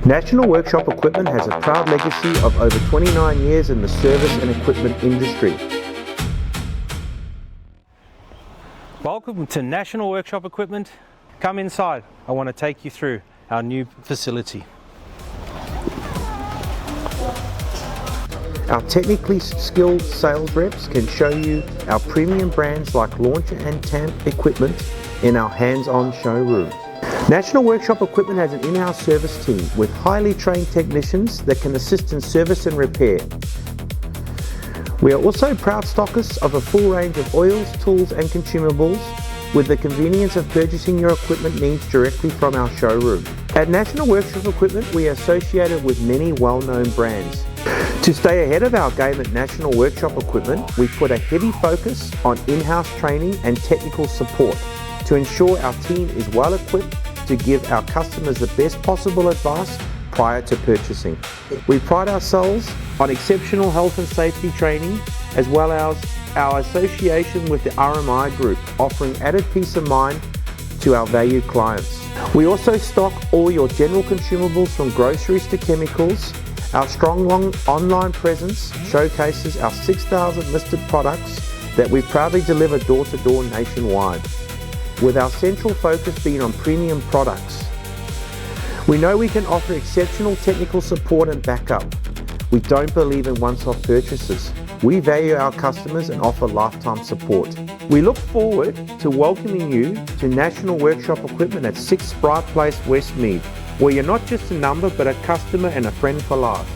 National Workshop Equipment has a proud legacy of over 29 years in the service and equipment industry. Welcome to National Workshop Equipment. Come inside. I want to take you through our new facility. Our technically skilled sales reps can show you our premium brands like Launcher and Tamp equipment in our hands-on showroom. National Workshop Equipment has an in-house service team with highly trained technicians that can assist in service and repair. We are also proud stockists of a full range of oils, tools and consumables with the convenience of purchasing your equipment needs directly from our showroom. At National Workshop Equipment, we are associated with many well-known brands. To stay ahead of our game at National Workshop Equipment, we put a heavy focus on in-house training and technical support to ensure our team is well equipped to give our customers the best possible advice prior to purchasing. We pride ourselves on exceptional health and safety training, as well as our association with the RMI Group, offering added peace of mind to our valued clients. We also stock all your general consumables from groceries to chemicals. Our strong online presence showcases our 6,000 listed products that we proudly deliver door to door nationwide, with our central focus being on premium products. We know we can offer exceptional technical support and backup. We don't believe in one-off purchases. We value our customers and offer lifetime support. We look forward to welcoming you to National Workshop Equipment at 6 Sprite Place, Westmead, where you're not just a number but a customer and a friend for life.